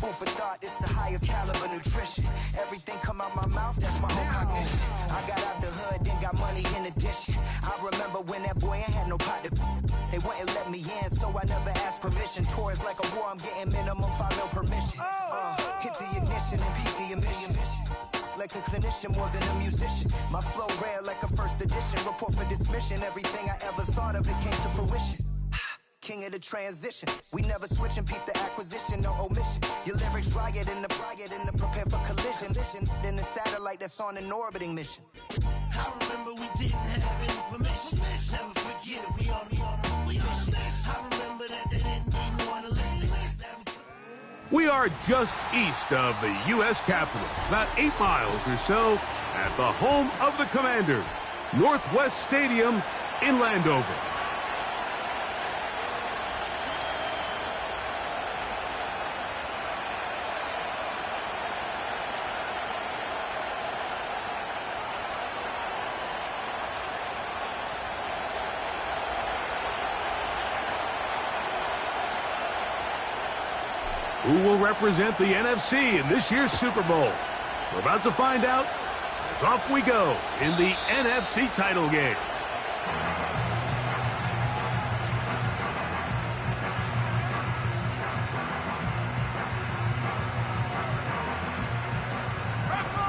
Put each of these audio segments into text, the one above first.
food for thought, it's the highest caliber nutrition. Everything come out my mouth, that's my own cognition. I got out the hood, then got money in addition. I remember when that boy ain't had no pot to... They wouldn't let me in, so I never asked permission. Tours like a war, I'm getting minimum 5 mil permission. Hit the ignition and beat the emission. Like a clinician more than a musician. My flow rare like a first edition. Report for dismission. Everything I ever thought of, it came to fruition. King of the transition. We never switch and peep the acquisition, no omission. Your lyrics drier than the prepare for collision. Then the satellite that's on an orbiting mission. I remember we didn't have any permission. Never forget it, we on a mission. I remember that they didn't even want to listen. We are just east of the U.S. Capitol, about 8 miles or so, at the home of the Commanders, Northwest Stadium in Landover. Who will represent the NFC in this year's Super Bowl? We're about to find out as off we go in the NFC title game.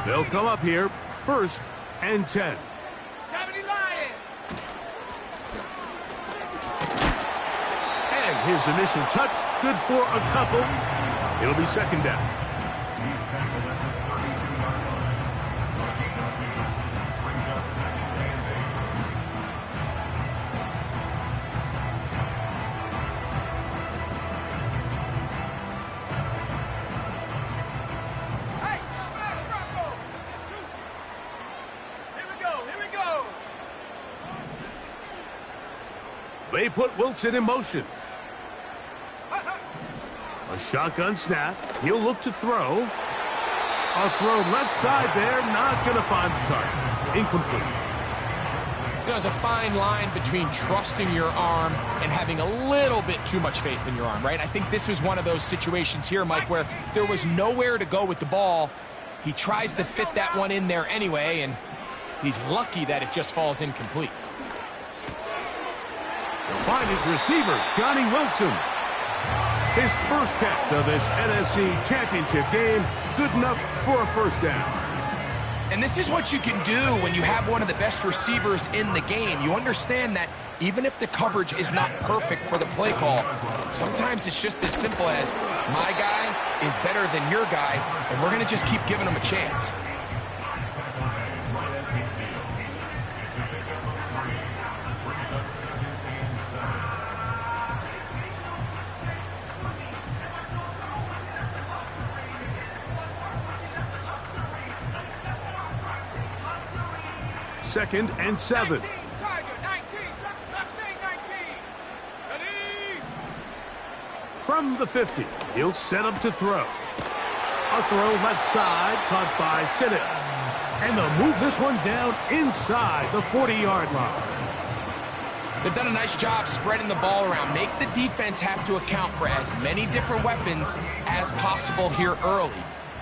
They'll come up here, 1st and 10. 70 Lions! And his initial touch, good for a couple. It'll be 2nd down. Hey, Bronco! Here we go! They put Wilson in motion. A shotgun snap. He'll look to throw. A throw left side there. Not going to find the target. Incomplete. You know, there's a fine line between trusting your arm and having a little bit too much faith in your arm, right? I think this is one of those situations here, Mike, where there was nowhere to go with the ball. He tries to fit that one in there anyway, and he's lucky that it just falls incomplete. He'll find his receiver, Johnny Wilson. His first catch of this NFC Championship game, good enough for a 1st down. And this is what you can do when you have one of the best receivers in the game. You understand that even if the coverage is not perfect for the play call, sometimes it's just as simple as my guy is better than your guy, and we're going to just keep giving him a chance. Second and 7. 19, Tiger, 19, Mustang 19. Ready? From the 50, he'll set up to throw. A throw left side, caught by Sinnott. And they'll move this one down inside the 40-yard line. They've done a nice job spreading the ball around. Make the defense have to account for as many different weapons as possible here early.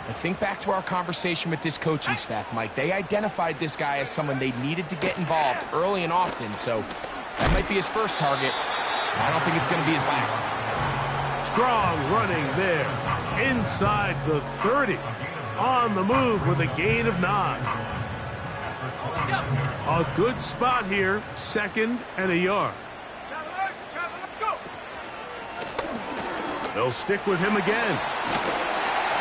I think back to our conversation with this coaching staff, Mike. They identified this guy as someone they needed to get involved early and often, so that might be his first target. I don't think it's going to be his last. Strong running there. Inside the 30. On the move with a gain of 9. A good spot here. 2nd and a yard. They'll stick with him again.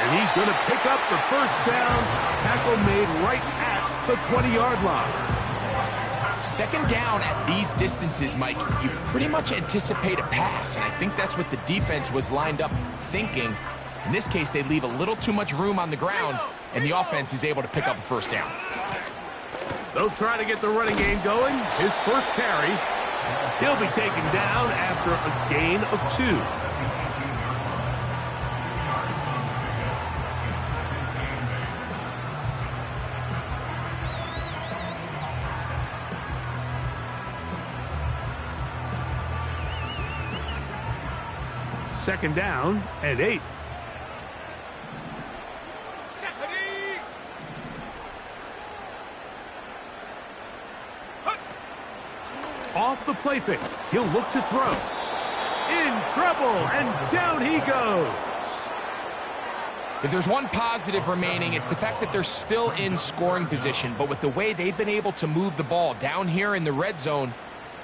And he's going to pick up the 1st down. Tackle made right at the 20-yard line. 2nd down at these distances, Mike, you pretty much anticipate a pass, and I think that's what the defense was lined up thinking. In this case, they leave a little too much room on the ground, and the offense is able to pick up a 1st down. They'll try to get the running game going. His first carry. He'll be taken down after a gain of 2. Second down and 8. off the play fake. He'll look to throw. In trouble, and down he goes. If there's one positive remaining, it's the fact that they're still in scoring position. But with the way they've been able to move the ball down here in the red zone,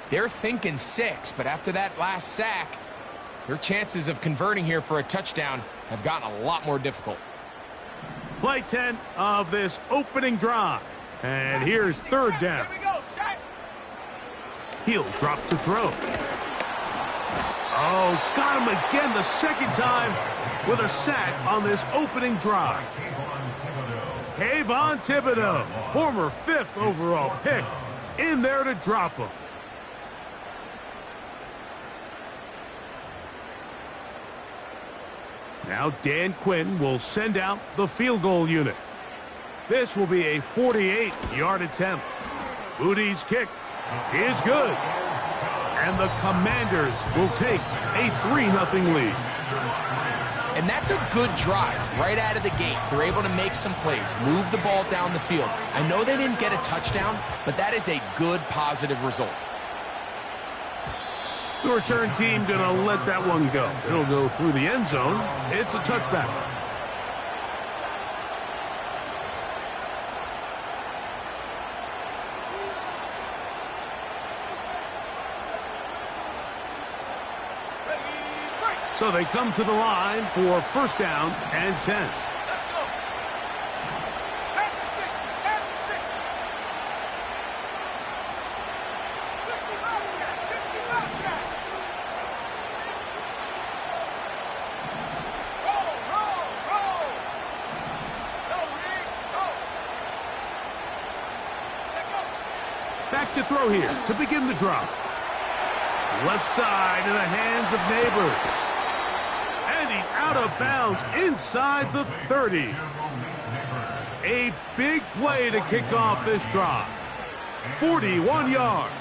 they're thinking 6. But after that last sack, their chances of converting here for a touchdown have gotten a lot more difficult. Play 10 of this opening drive. And here's third down. Here we go, set. He'll drop to throw. Oh, got him again the second time with a sack on this opening drive. Kayvon Thibodeau, former 5th overall pick, in there to drop him. Now Dan Quinn will send out the field goal unit. This will be a 48-yard attempt. Booty's kick is good. And the Commanders will take a 3-0 lead. And that's a good drive right out of the gate. They're able to make some plays, move the ball down the field. I know they didn't get a touchdown, but that is a good, positive result. The return team going to let that one go. It'll go through the end zone. It's a touchback. So they come to the line for first down and 10. Let's go. Back to 60. Back to 60. 65 back. 65 back. Roll, roll, roll. Go, Rick. Go. Let go. Back to throw here to begin the drop. Left side in the hands of Neighbors. And he's out of bounds inside the 30. A big play to kick off this drive. 41 yards.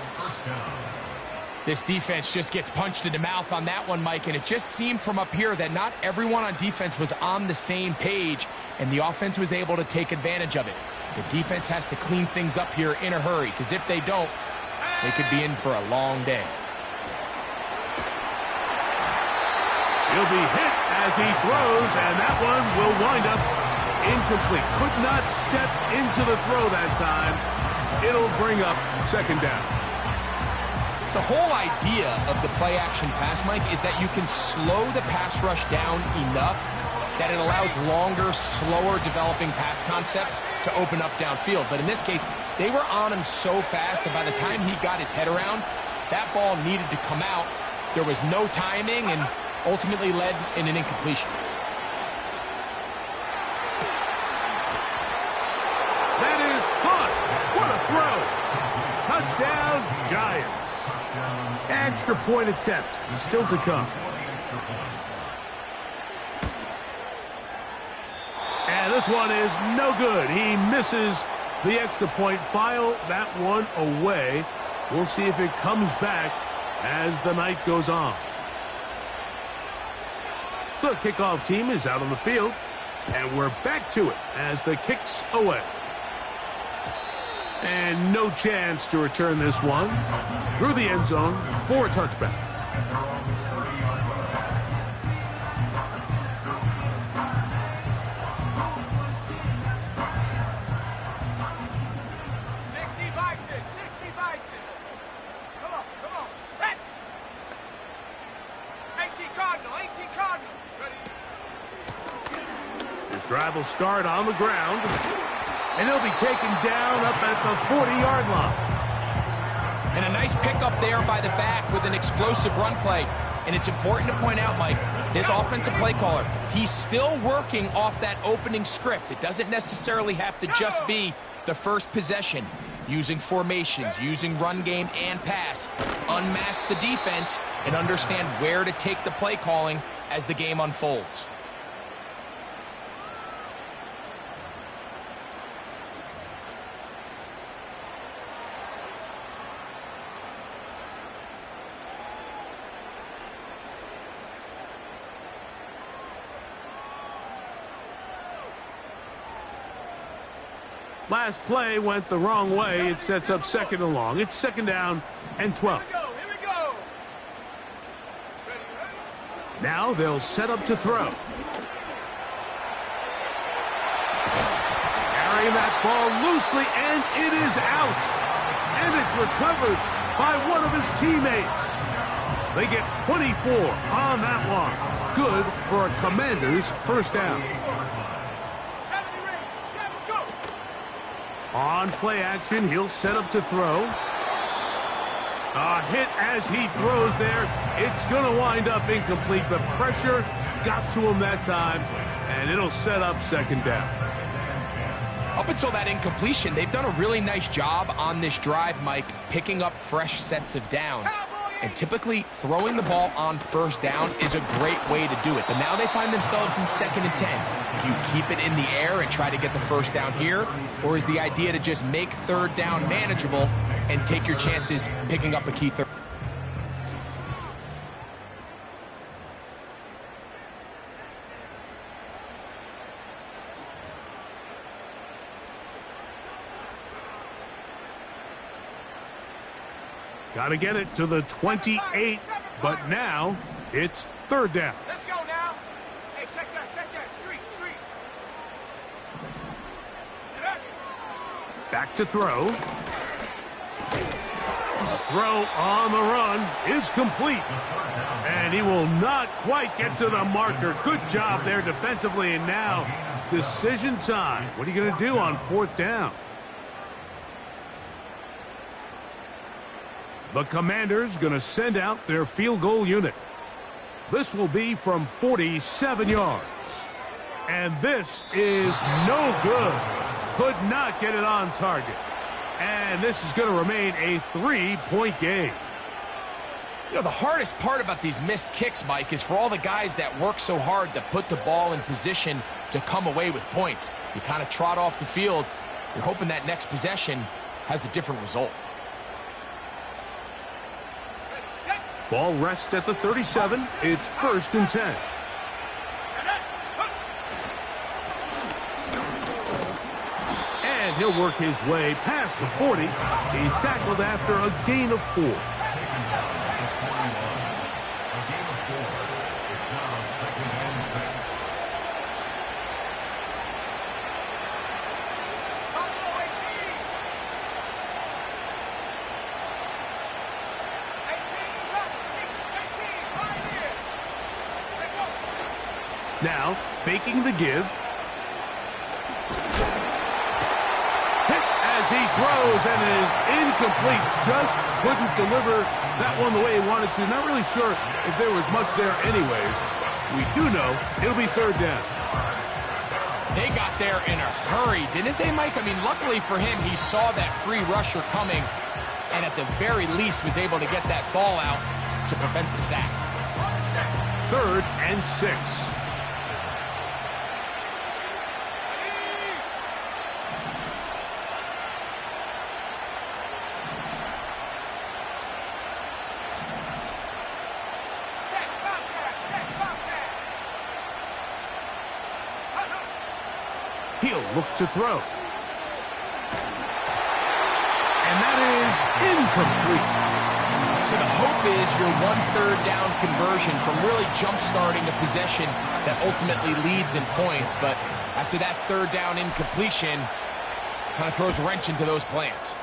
This defense just gets punched in the mouth on that one, Mike, and it just seemed from up here that not everyone on defense was on the same page, and the offense was able to take advantage of it. The defense has to clean things up here in a hurry, because if they don't, they could be in for a long day. He'll be hit as he throws, and that one will wind up incomplete. Could not step into the throw that time. It'll bring up second down. The whole idea of the play-action pass, Mike, is that you can slow the pass rush down enough that it allows longer, slower developing pass concepts to open up downfield. But in this case, they were on him so fast that by the time he got his head around, that ball needed to come out. There was no timing and ultimately led in an incompletion. That is caught. What a throw. Touchdown, Giants. Extra point attempt still to come. And this one is no good. He misses the extra point. File that one away. We'll see if it comes back as the night goes on. The kickoff team is out on the field, and we're back to it as the kick's away. And no chance to return this one through the end zone for a touchback. Drive will start on the ground, and he'll be taken down up at the 40-yard line. And a nice pickup there by the back with an explosive run play. And it's important to point out, Mike, this offensive play caller, he's still working off that opening script. It doesn't necessarily have to just be the first possession. Using formations, using run game and pass. Unmask the defense and understand where to take the play calling as the game unfolds. Last play went the wrong way. It sets up 2nd and long. It's 2nd down and 12. Here we go. Now they'll set up to throw. Carrying that ball loosely, and it is out. And it's recovered by one of his teammates. They get 24 on that one. Good for a Commanders first down. 70 range. 7, go. On play action, he'll set up to throw. A hit as he throws there. It's going to wind up incomplete. The pressure got to him that time, and it'll set up 2nd down. Up until that incompletion, they've done a really nice job on this drive, Mike, picking up fresh sets of downs. And typically, throwing the ball on 1st down is a great way to do it. But now they find themselves in 2nd and 10. Do you keep it in the air and try to get the 1st down here? Or is the idea to just make 3rd down manageable and take your chances picking up a key third? Got to get it to the 28, but now it's 3rd down. Let's go now. Hey, check that. Street. Back to throw. The throw on the run is complete. And he will not quite get to the marker. Good job there defensively, and now decision time. What are you going to do on 4th down? The Commanders going to send out their field goal unit. This will be from 47 yards. And this is no good. Could not get it on target. And this is going to remain a 3-point game. You know, the hardest part about these missed kicks, Mike, is for all the guys that work so hard to put the ball in position to come away with points. You kind of trot off the field. You're hoping that next possession has a different result. Ball rests at the 37. It's 1st and 10. And he'll work his way past the 40. He's tackled after a gain of 4. Now, faking the give. Hit as he throws, and it is incomplete. Just couldn't deliver that one the way he wanted to. Not really sure if there was much there anyways. We do know it'll be 3rd down. They got there in a hurry, didn't they, Mike? I mean, luckily for him, he saw that free rusher coming, and at the very least was able to get that ball out to prevent the sack. 3rd and 6. He'll look to throw. And that is incomplete. So the hope is your 1/3 down conversion from really jump-starting a possession that ultimately leads in points. But after that 3rd down incompletion, kind of throws a wrench into those plans.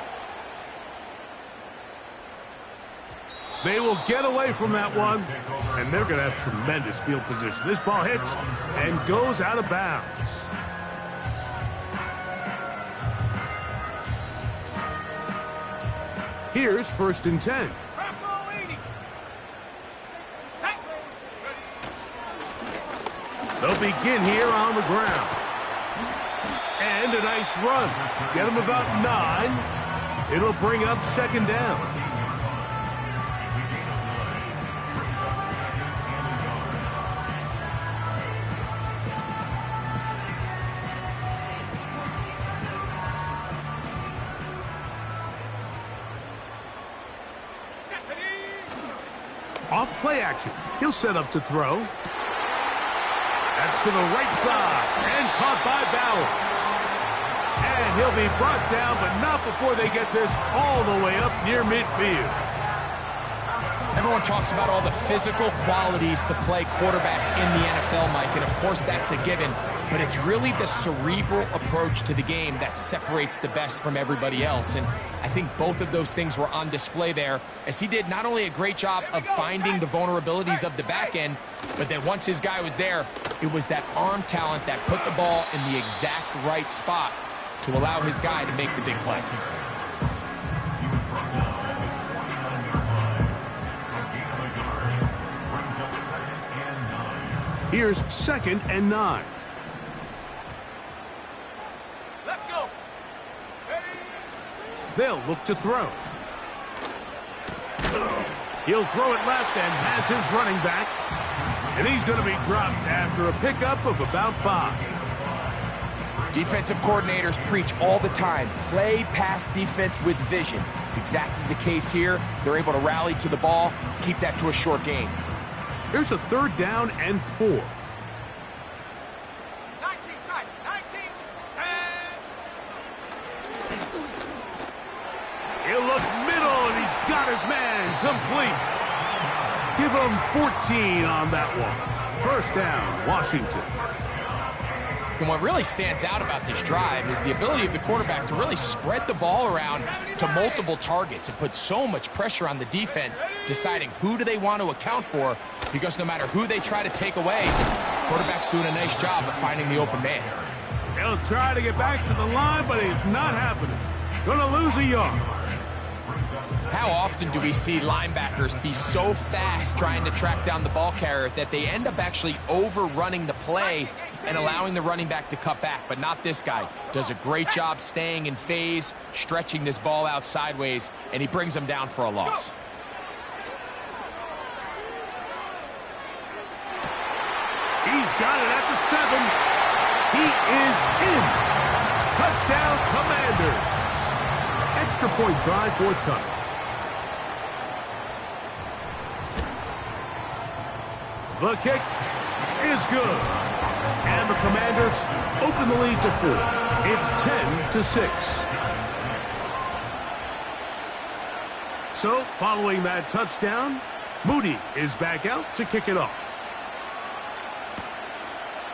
They will get away from that one, and they're going to have tremendous field position. This ball hits and goes out of bounds. Here's 1st and 10. They'll begin here on the ground. And a nice run. Get them about 9. It'll bring up 2nd down. Off play action. He'll set up to throw. That's to the right side and caught by Bowers. And he'll be brought down, but not before they get this all the way up near midfield. Everyone talks about all the physical qualities to play quarterback in the NFL, Mike, and of course that's a given, but it's really the cerebral approach to the game that separates the best from everybody else, and I think both of those things were on display there, as he did not only a great job of finding the vulnerabilities of the back end, but then once his guy was there, it was that arm talent that put the ball in the exact right spot to allow his guy to make the big play. Here's 2nd and 9. Let's go. Ready? They'll look to throw. He'll throw it left and has his running back. And he's going to be dropped after a pickup of about 5. Defensive coordinators preach all the time, play pass defense with vision. It's exactly the case here. They're able to rally to the ball, keep that to a short gain. Here's a 3rd down and 4. 19 tight. 19 10. He'll look middle, and he's got his man complete. Give him 14 on that one. 1st down, Washington. And what really stands out about this drive is the ability of the quarterback to really spread the ball around to multiple targets and put so much pressure on the defense, deciding who do they want to account for, because no matter who they try to take away, quarterback's doing a nice job of finding the open man. He'll try to get back to the line, but it's not happening. Gonna lose a yard. How often do we see linebackers be so fast trying to track down the ball carrier that they end up actually overrunning the play and allowing the running back to cut back? But not this guy. Does a great job staying in phase, stretching this ball out sideways, and he brings them down for a loss. He's got it at the 7. He is in. Touchdown, Commanders. Extra point try, 4th time. The kick is good. And the Commanders open the lead to 4. It's 10-6. So, following that touchdown, Moody is back out to kick it off.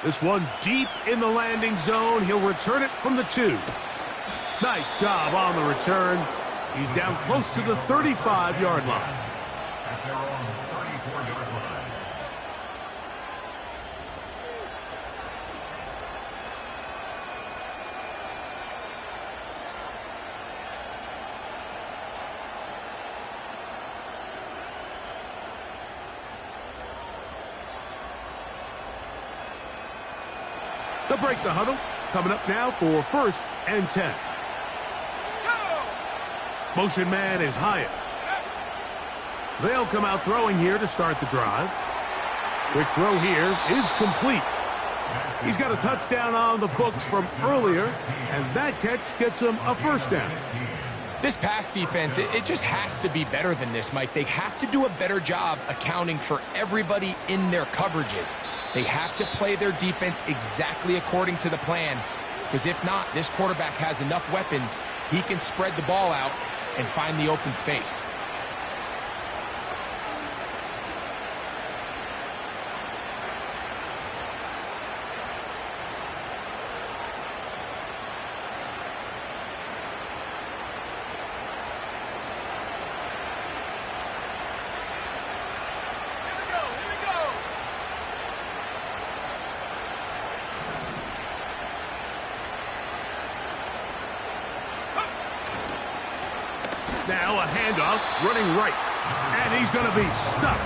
This one deep in the landing zone. He'll return it from the 2. Nice job on the return. He's down close to the 35-yard line. They'll break the huddle. Coming up now for 1st and 10. Motion man is Hyatt. They'll come out throwing here to start the drive. Quick throw here is complete. He's got a touchdown on the books from earlier, and that catch gets him a 1st down. This pass defense, it just has to be better than this, Mike. They have to do a better job accounting for everybody in their coverages. They have to play their defense exactly according to the plan, because if not, this quarterback has enough weapons, he can spread the ball out and find the open space. Now a handoff, running right. And he's going to be stuck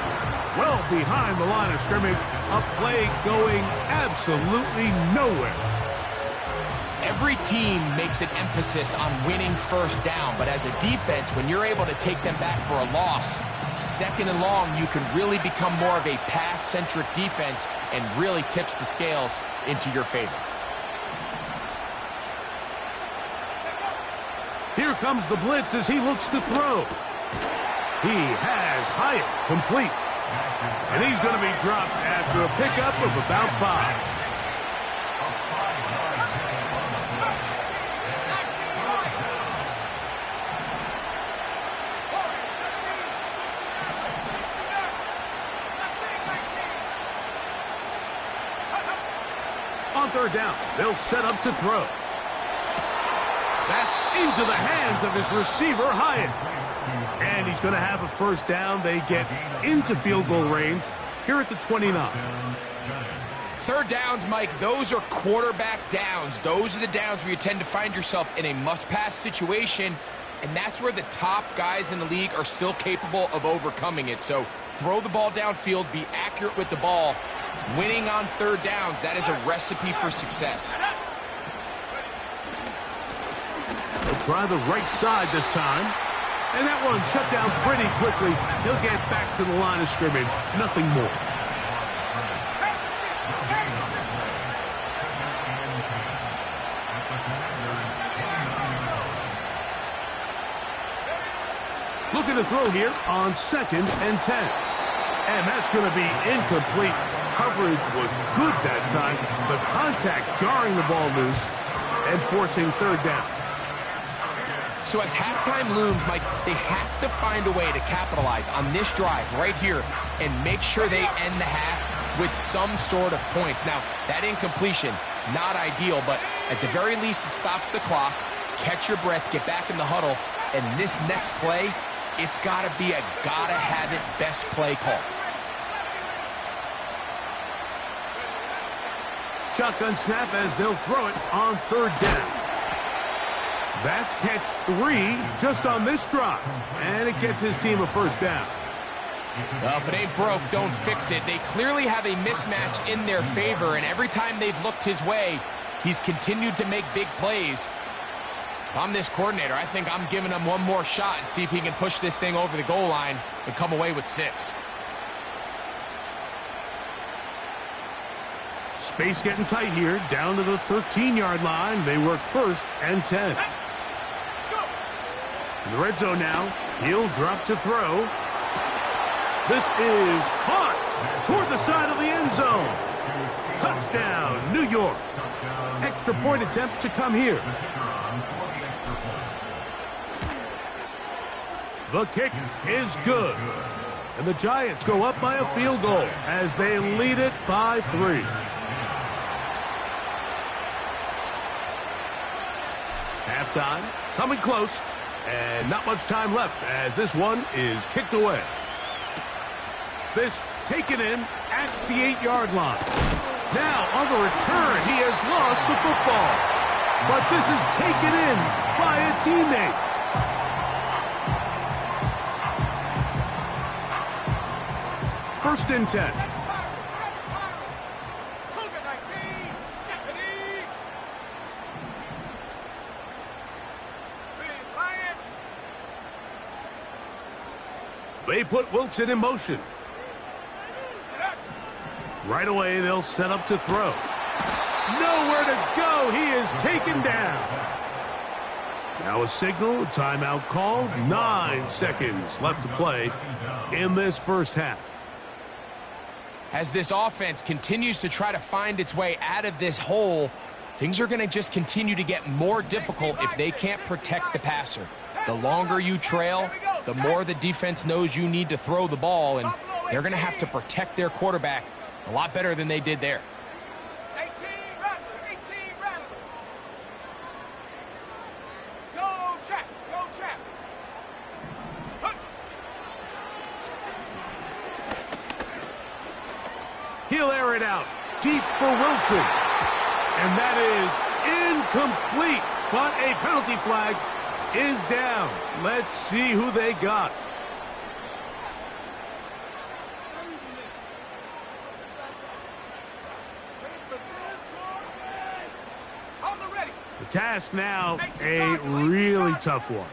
well behind the line of scrimmage. A play going absolutely nowhere. Every team makes an emphasis on winning 1st down, but as a defense, when you're able to take them back for a loss, 2nd and long, you can really become more of a pass-centric defense and really tips the scales into your favor. Here comes the blitz as he looks to throw. He has Hyatt complete. And he's going to be dropped after a pickup of about 5. On third down, they'll set up to throw. That's into the hands of his receiver, Hyatt. And he's going to have a first down. They get into field goal range here at the 29. Third downs, Mike, those are quarterback downs. Those are the downs where you tend to find yourself in a must-pass situation, and that's where the top guys in the league are still capable of overcoming it. So throw the ball downfield, be accurate with the ball. Winning on third downs, that is a recipe for success. He'll try the right side this time. And that one shut down pretty quickly. He'll get back to the line of scrimmage. Nothing more. Looking to throw here on 2nd and 10. And that's going to be incomplete. Coverage was good that time. The contact jarring the ball loose and forcing third down. So as halftime looms, Mike, they have to find a way to capitalize on this drive right here and make sure they end the half with some sort of points. Now, that incompletion, not ideal, but at the very least, it stops the clock. Catch your breath, get back in the huddle, and this next play, it's got to be a gotta-have-it best play call. Shotgun snap as they'll throw it on third down. That's catch 3 just on this drive, and it gets his team a first down. Well, if it ain't broke, don't fix it. They clearly have a mismatch in their favor, and every time they've looked his way, he's continued to make big plays. If I'm this coordinator, I think I'm giving him one more shot and see if he can push this thing over the goal line and come away with 6. Space getting tight here, down to the 13-yard line. They work 1st and 10. In the red zone now, he'll drop to throw. This is caught toward the side of the end zone. Touchdown, New York. Extra point attempt to come here. The kick is good. And the Giants go up by a field goal as they lead it by 3. Halftime, coming close, and not much time left as this one is kicked away. This taken in at the 8-yard line. Now, on the return, he has lost the football. But this is taken in by a teammate. First and 10. They put Wilson in motion. Right away, they'll set up to throw. Nowhere to go. He is taken down. Now a signal, timeout call. 9 seconds left to play in this first half. As this offense continues to try to find its way out of this hole, things are going to just continue to get more difficult if they can't protect the passer. The longer you trail, the more the defense knows you need to throw the ball, and they're going to have to protect their quarterback a lot better than they did there. 18 Rattler. Go, Chap. He'll air it out deep for Wilson. And that is incomplete, but a penalty flag is down. Let's see who they got. The task now, a really tough one.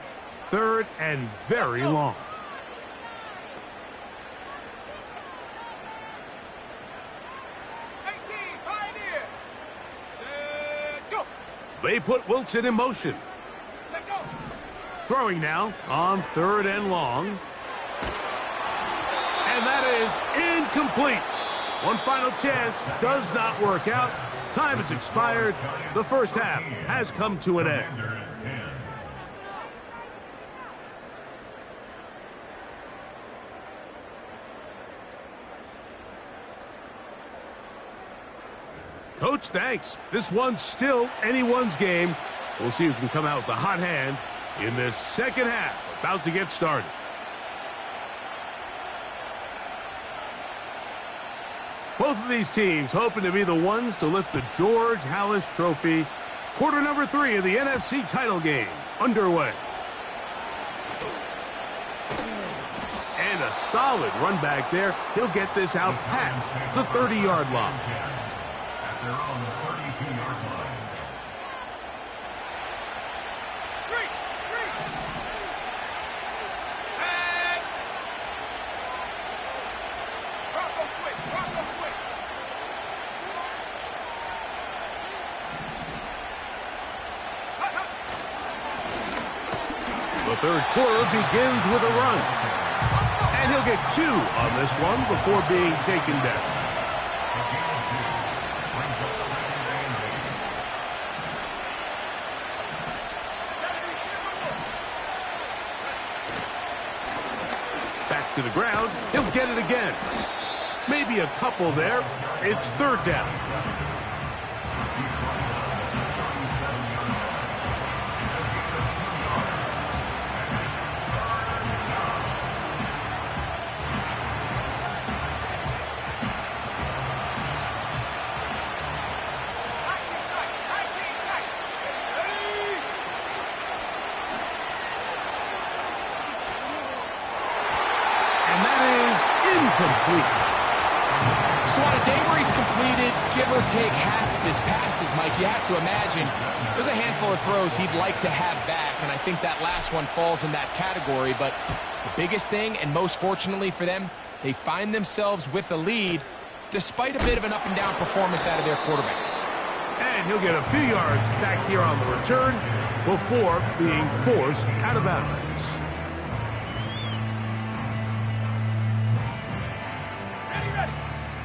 3rd and very long. They put Wilson in motion. Throwing now on 3rd and long. And that is incomplete. One final chance does not work out. Time has expired. The first half has come to an end. Coach, thanks. This one's still anyone's game. We'll see who can come out with the hot hand in this second half. About to get started. Both of these teams hoping to be the ones to lift the George Halas Trophy. Quarter number 3 of the NFC title game underway. And a solid run back there. He'll get this out past the 30-yard line. They're on the 32-yard line. And Bronco switch, Bronco switch. The third quarter begins with a run. And he'll get 2 on this one before being taken down. Back to the ground. He'll get it again. Maybe a couple there. It's third down. Complete. So on a day where he's completed, give or take half of his passes, Mike, you have to imagine there's a handful of throws he'd like to have back, and I think that last one falls in that category. But the biggest thing, and most fortunately for them, they find themselves with a lead despite a bit of an up-and-down performance out of their quarterback. And he'll get a few yards back here on the return before being forced out of bounds.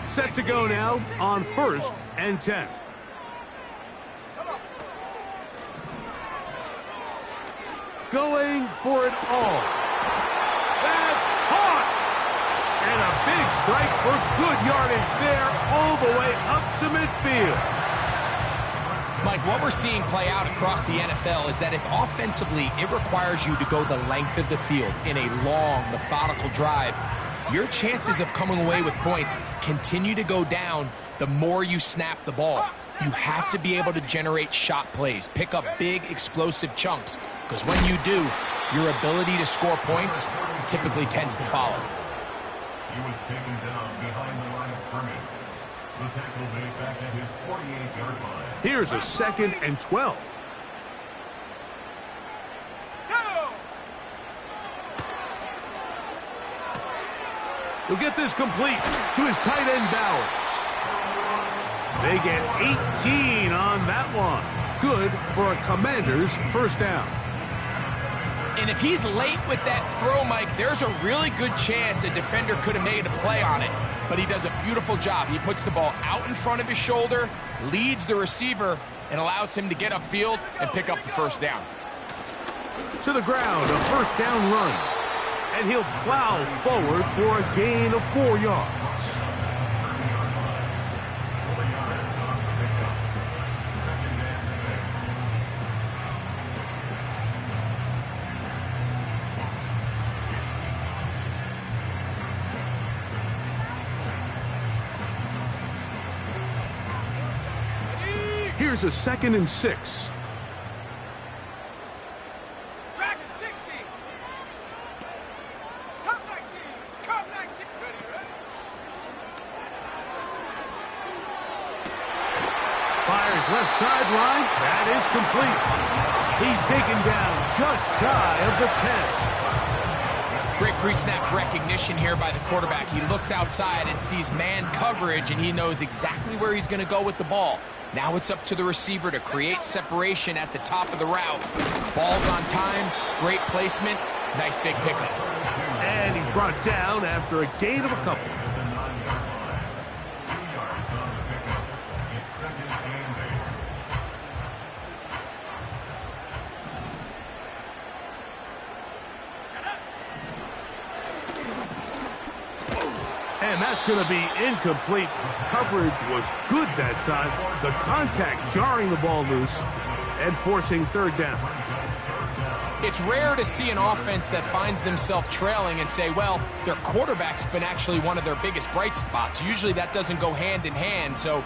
Set to go now on 1st and 10. Going for it all. That's caught! And a big strike for good yardage there all the way up to midfield. Mike, what we're seeing play out across the NFL is that if offensively it requires you to go the length of the field in a long, methodical drive, your chances of coming away with points continue to go down the more you snap the ball. You have to be able to generate shot plays, pick up big, explosive chunks, because when you do, your ability to score points typically tends to follow. He was taken down behind the line of scrimmage. The tackle made back at his 48-yard line. Here's a 2nd and 12. He'll get this complete to his tight end, Bowers. They get 18 on that one. Good for a Commander's first down. And if he's late with that throw, Mike, there's a really good chance a defender could have made a play on it. But he does a beautiful job. He puts the ball out in front of his shoulder, leads the receiver, and allows him to get upfield and pick up the first down. To the ground, a first down run. And he'll plow forward for a gain of 4 yards. Here's a 2nd and 6. Left sideline, that is complete. He's taken down just shy of the 10. Great pre-snap recognition here by the quarterback. He looks outside and sees man coverage, and he knows exactly where he's going to go with the ball. Now it's up to the receiver to create separation at the top of the route. Ball's on time, great placement, nice big pickup. And he's brought down after a gain of a couple. And that's going to be incomplete. Coverage was good that time. The contact jarring the ball loose and forcing third down. It's rare to see an offense that finds themselves trailing and say, well, their quarterback's been actually one of their biggest bright spots. Usually that doesn't go hand in hand, so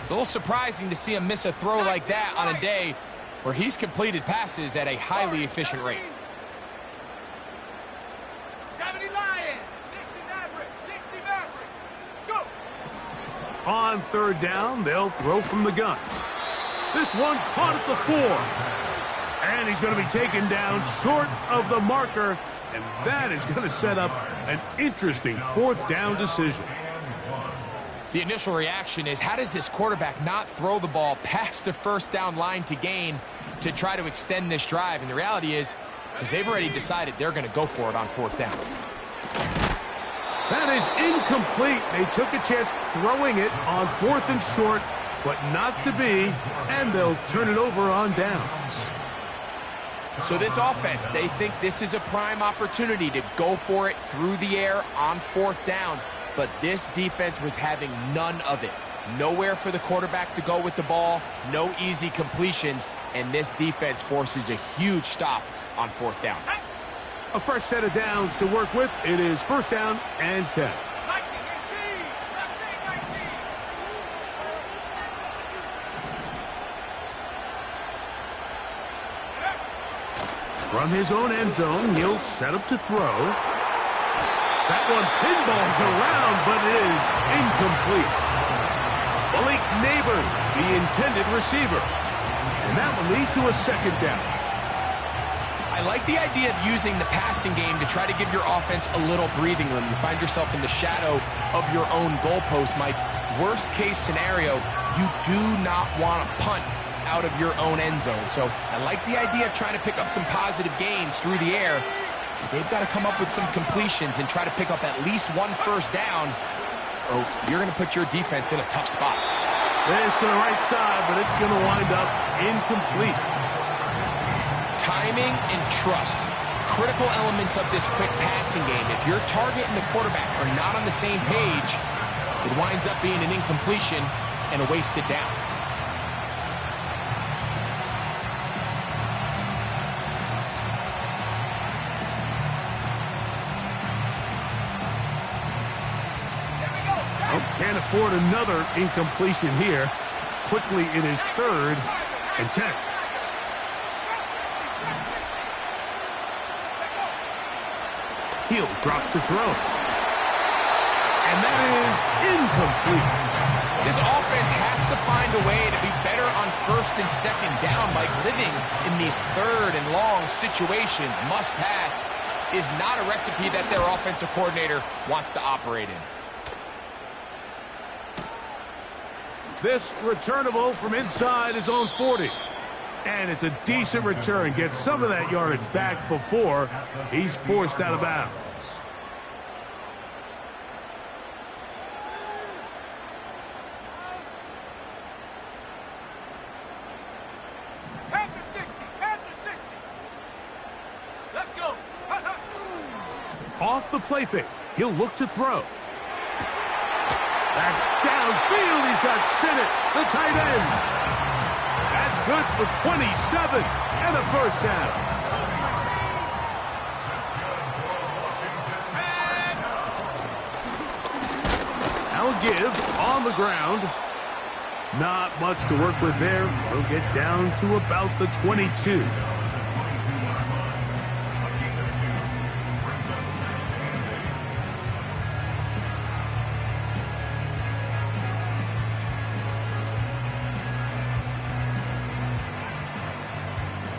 it's a little surprising to see him miss a throw like that on a day where he's completed passes at a highly efficient rate. 70 Lions, 60 Maverick, 60 Maverick. Go! On third down, they'll throw from the gun. This one caught at the 4. And he's going to be taken down short of the marker. And that is going to set up an interesting fourth down decision. The initial reaction is, how does this quarterback not throw the ball past the first down line to gain to try to extend this drive? And the reality is, because they've already decided they're going to go for it on fourth down. That is incomplete. They took a chance throwing it on fourth and short, but not to be, and they'll turn it over on downs. So this offense, they think this is a prime opportunity to go for it through the air on fourth down. But this defense was having none of it. Nowhere for the quarterback to go with the ball, no easy completions, and this defense forces a huge stop on fourth down. A fresh set of downs to work with. It is first down and 10. From his own end zone, he'll set up to throw. That one pinballs around, but it is incomplete. Malik Neighbors, the intended receiver. And that will lead to a second down. I like the idea of using the passing game to try to give your offense a little breathing room. You find yourself in the shadow of your own goalpost, Mike. Worst case scenario, you do not want to punt out of your own end zone. So I like the idea of trying to pick up some positive gains through the air. They've got to come up with some completions and try to pick up at least one first down, or you're going to put your defense in a tough spot. This to the right side, but it's going to wind up incomplete. Timing and trust, critical elements of this quick passing game. If your target and the quarterback are not on the same page, it winds up being an incompletion and a wasted down. Can't afford another incompletion here. Quickly, it is third and 10. He'll drop the throw. And that is incomplete. This offense has to find a way to be better on first and second down. Like, living in these third and long situations, must pass, is not a recipe that their offensive coordinator wants to operate in. This returnable from inside his own 40. And it's a decent return. Gets some of that yardage back before he's forced out of bounds. Panther 60, Panther 60. Let's go. Off the play fake, he'll look to throw. That's downfield. He's got Sinnott, the tight end. That's good for 27 and a first down. Now give on the ground. Not much to work with there. He'll get down to about the 22.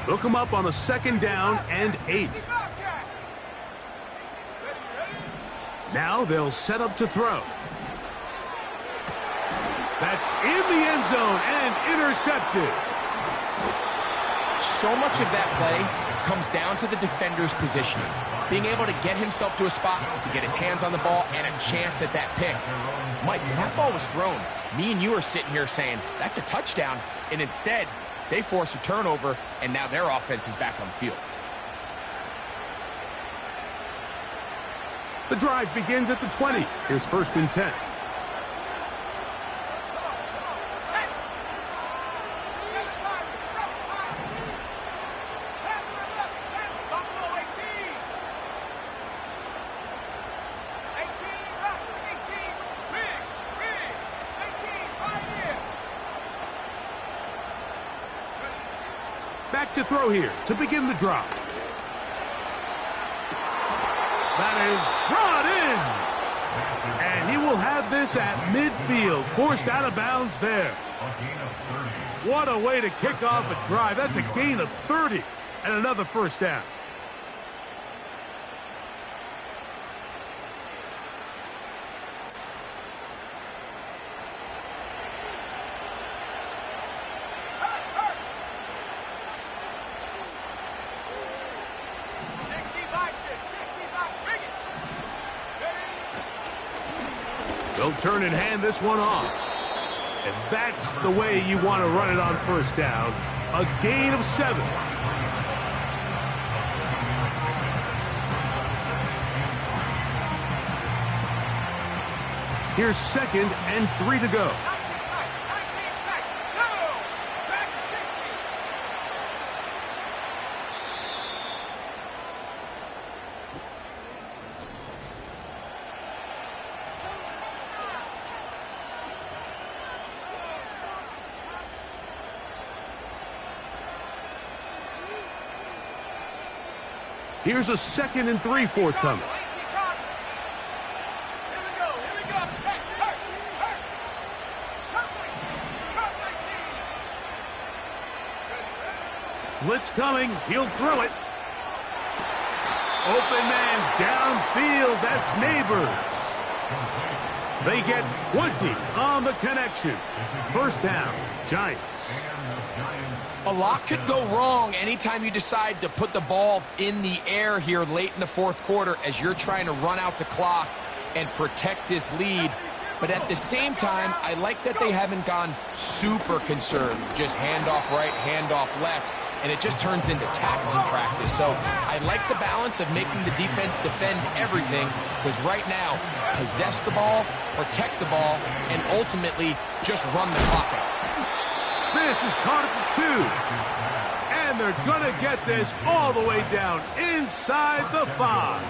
They'll come up on a second down and 8. Now they'll set up to throw. That's in the end zone and intercepted. So much of that play comes down to the defender's positioning. Being able to get himself to a spot, to get his hands on the ball, and a chance at that pick. Mike, when that ball was thrown, me and you are sitting here saying, that's a touchdown, and instead, they force a turnover, and now their offense is back on the field. The drive begins at the 20. Here's 1st and 10. Back to throw here to begin the drive. That is brought in. And he will have this at midfield. Forced out of bounds there. What a way to kick off a drive. That's a gain of 30 and another 1st down. They'll turn and hand this one off. And that's the way you want to run it on 1st down. A gain of 7. Here's 2nd and 3 to go. Here's a 2nd and 3 forthcoming. Blitz coming. He'll throw it. Open man downfield. That's Neighbors. They get 20 on the connection. 1st down, Giants. A lot could go wrong anytime you decide to put the ball in the air here late in the 4th quarter as you're trying to run out the clock and protect this lead. But at the same time, I like that they haven't gone super conservative. Just handoff right, handoff left, and it just turns into tackling practice. So I like the balance of making the defense defend everything, because right now, possess the ball, protect the ball, and ultimately just run the clock out. This is caught at the 2. And they're going to get this all the way down inside the 5.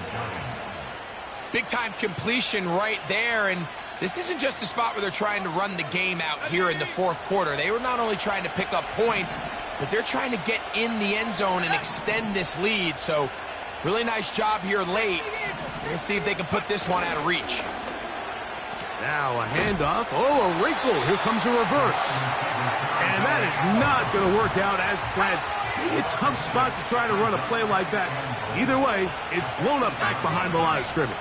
Big-time completion right there, and this isn't just a spot where they're trying to run the game out here in the 4th quarter. They were not only trying to pick up points, but they're trying to get in the end zone and extend this lead. So, really nice job here late. We're going to see if they can put this one out of reach. Now a handoff. Oh, a wrinkle. Here comes a reverse. And that is not going to work out as planned. Maybe a tough spot to try to run a play like that. Either way, it's blown up back behind the line of scrimmage.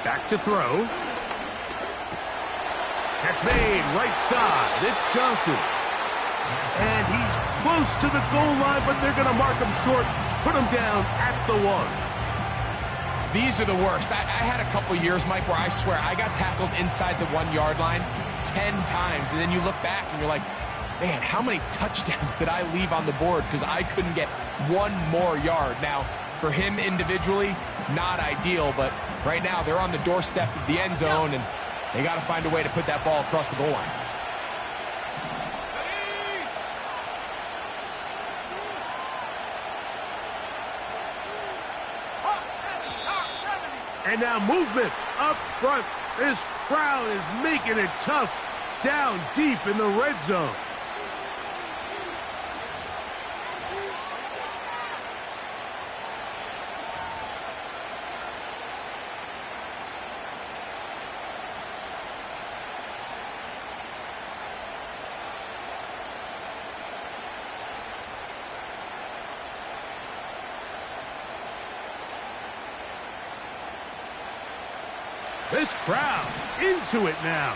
Back to throw. Catch made, right side. It's Johnson. And he's close to the goal line, but they're going to mark him short, put him down at the 1. These are the worst. I had a couple years, Mike, where I swear I got tackled inside the 1-yard line 10 times, and then you look back and you're like, man, how many touchdowns did I leave on the board because I couldn't get one more yard? Now, for him individually, not ideal, but right now they're on the doorstep of the end zone, and they got to find a way to put that ball across the goal line. And now movement up front. This crowd is making it tough down deep in the red zone. This crowd into it now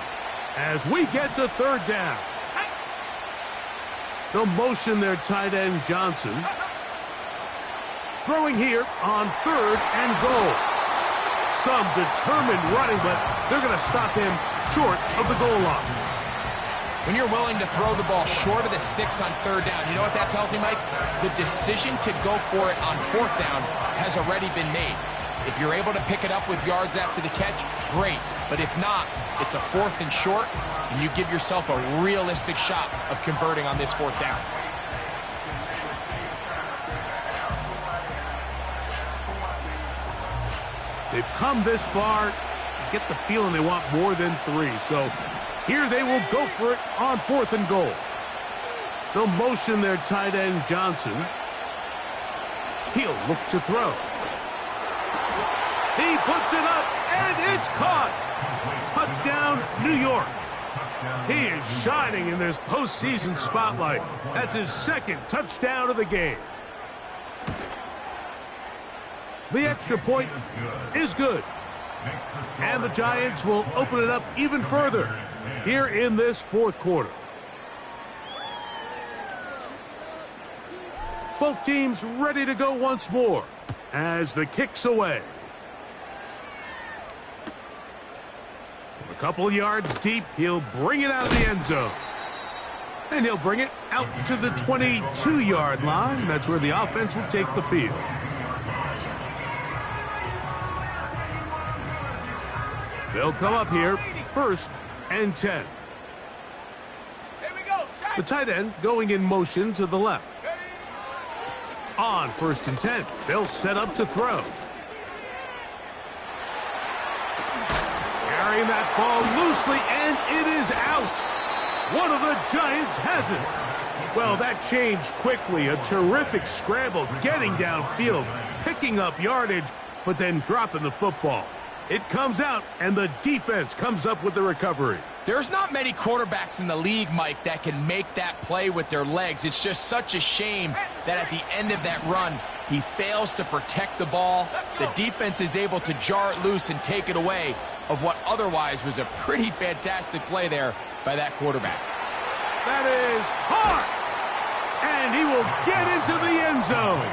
as we get to 3rd down. They'll motion their tight end Johnson. Throwing here on 3rd and goal. Some determined running, but they're going to stop him short of the goal line. When you're willing to throw the ball short of the sticks on third down, you know what that tells me, Mike? The decision to go for it on fourth down has already been made. If you're able to pick it up with yards after the catch, great. But if not, it's a 4th and short, and you give yourself a realistic shot of converting on this 4th down. They've come this far. I get the feeling they want more than 3. So here they will go for it on 4th and goal. They'll motion their tight end, Johnson. He'll look to throw. He puts it up, and it's caught. Touchdown, New York. He is shining in this postseason spotlight. That's his 2nd touchdown of the game. The extra point is good. And the Giants will open it up even further here in this 4th quarter. Both teams ready to go once more as the kick's away. From a couple yards deep, he'll bring it out of the end zone. And he'll bring it out to the 22-yard line. That's where the offense will take the field. They'll come up here, 1st and 10. Here we go. The tight end going in motion to the left. On 1st and 10, they'll set up to throw. Carrying that ball loosely, and it is out. One of the Giants has it. Well, that changed quickly. A terrific scramble, getting downfield, picking up yardage, but then dropping the football. It comes out, and the defense comes up with the recovery. There's not many quarterbacks in the league, Mike, that can make that play with their legs. It's just such a shame that at the end of that run, he fails to protect the ball. The defense is able to jar it loose and take it away of what otherwise was a pretty fantastic play there by that quarterback. That is hard, and he will get into the end zone.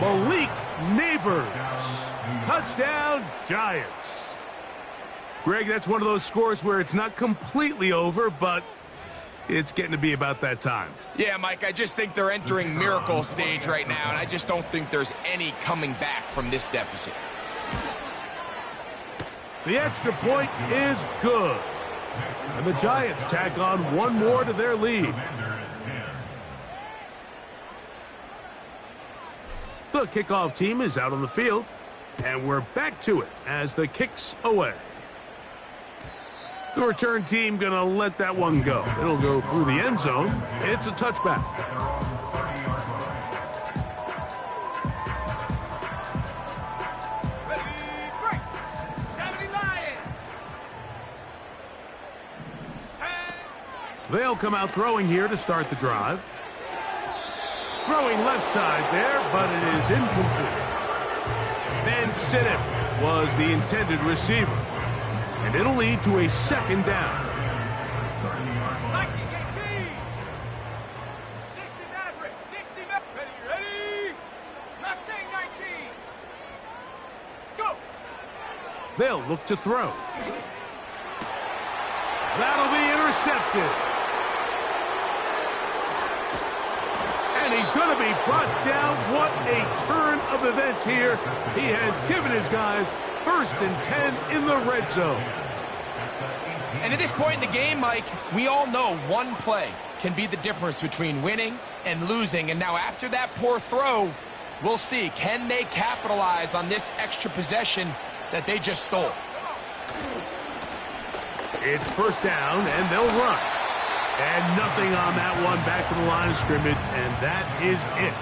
Malik Neighbors. Touchdown, Giants. Greg, that's one of those scores where it's not completely over, but it's getting to be about that time. Yeah, Mike, I just think they're entering miracle stage right now, and I just don't think there's any coming back from this deficit. The extra point is good. And the Giants tack on one more to their lead. The kickoff team is out on the field, and we're back to it as the kick's away. The return team going to let that one go. It'll go through the end zone. It's a touchback. Ready, break. 70 Lions. They'll come out throwing here to start the drive. Throwing left side there, but it is incomplete. Ben Siddick was the intended receiver. And it'll lead to a 2nd down. Viking 18. 60 Maverick. 60 Maverick. Ready? Mustang 19. Go. They'll look to throw. That'll be intercepted. And he's going to be brought down. What a turn of events here. He has given his guys 1st and 10 in the red zone. And at this point in the game, Mike, we all know one play can be the difference between winning and losing. And now after that poor throw, we'll see, can they capitalize on this extra possession that they just stole? It's 1st down, and they'll run. And nothing on that one, back to the line of scrimmage, and that is it.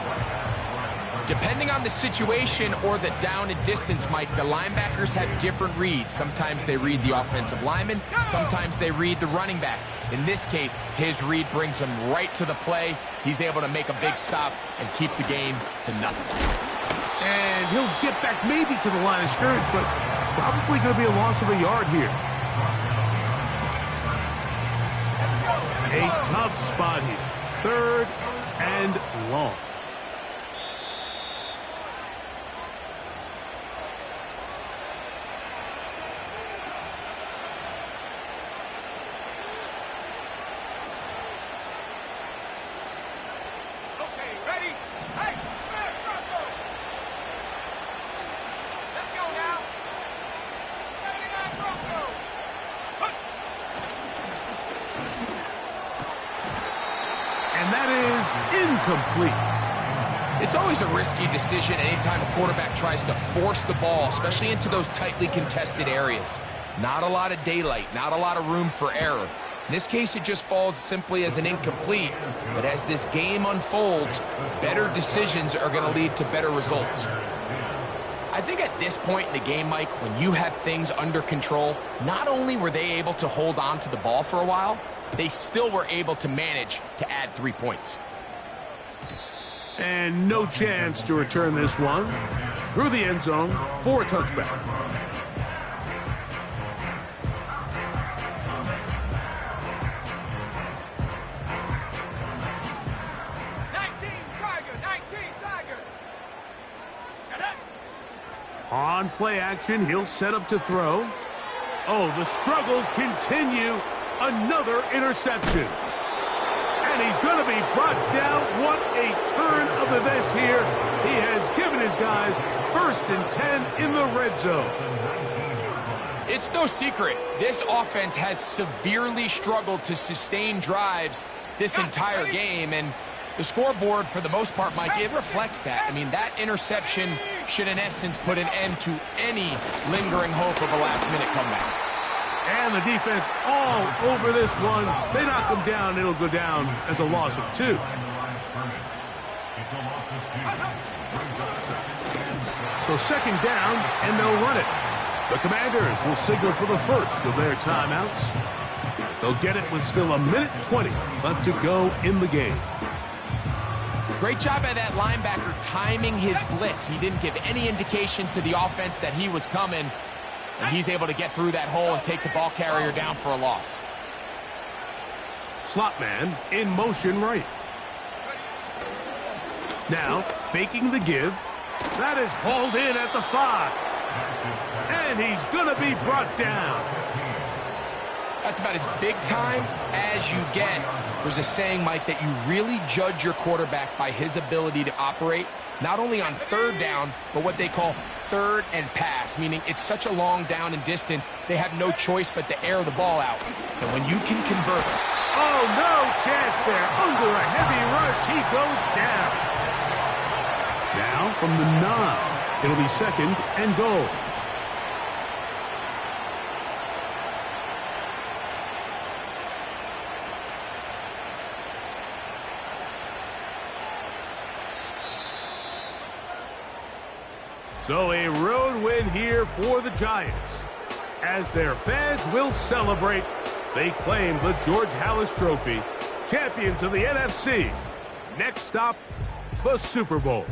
Depending on the situation or the down and distance, Mike, the linebackers have different reads. Sometimes they read the offensive lineman, sometimes they read the running back. In this case, his read brings him right to the play. He's able to make a big stop and keep the game to nothing. And he'll get back maybe to the line of scrimmage, but probably going to be a loss of a yard here. A tough spot here. 3rd and long. incomplete. It's always a risky decision anytime a quarterback tries to force the ball, especially into those tightly contested areas. Not a lot of daylight, not a lot of room for error. In this case, it just falls simply as an incomplete. But as this game unfolds, better decisions are going to lead to better results. I think at this point in the game, Mike, when you have things under control, not only were they able to hold on to the ball for a while, they still were able to manage to add 3 points. And no chance to return this one. Through the end zone for a touchback. On play action, he'll set up to throw. Oh, the struggles continue. Another interception. And he's going to be brought down. What a turn of events here. He has given his guys 1st and 10 in the red zone. It's no secret. This offense has severely struggled to sustain drives this entire game, and the scoreboard, for the most part, Mike, it reflects that. I mean, that interception should, in essence, put an end to any lingering hope of a last-minute comeback. And the defense all over this one. They knock him down. It'll go down as a loss of 2. So 2nd down, and they'll run it. The Commanders will signal for the first of their timeouts. They'll get it with still 1:20 left to go in the game. Great job by that linebacker timing his blitz. He didn't give any indication to the offense that he was coming, and he's able to get through that hole and take the ball carrier down for a loss. Slot man in motion right. Now, faking the give. That is hauled in at the 5. And he's going to be brought down. That's about as big time as you get. There's a saying, Mike, that you really judge your quarterback by his ability to operate, not only on 3rd down, but what they call 3rd and pass, meaning it's such a long down and distance, they have no choice but to air the ball out. And when you can convert... Oh, no chance there. Under a heavy rush, he goes down. Now, from the 9, it'll be 2nd and goal. So a road win here for the Giants. As their fans will celebrate, they claim the George Halas Trophy, champions of the NFC. Next stop, the Super Bowl.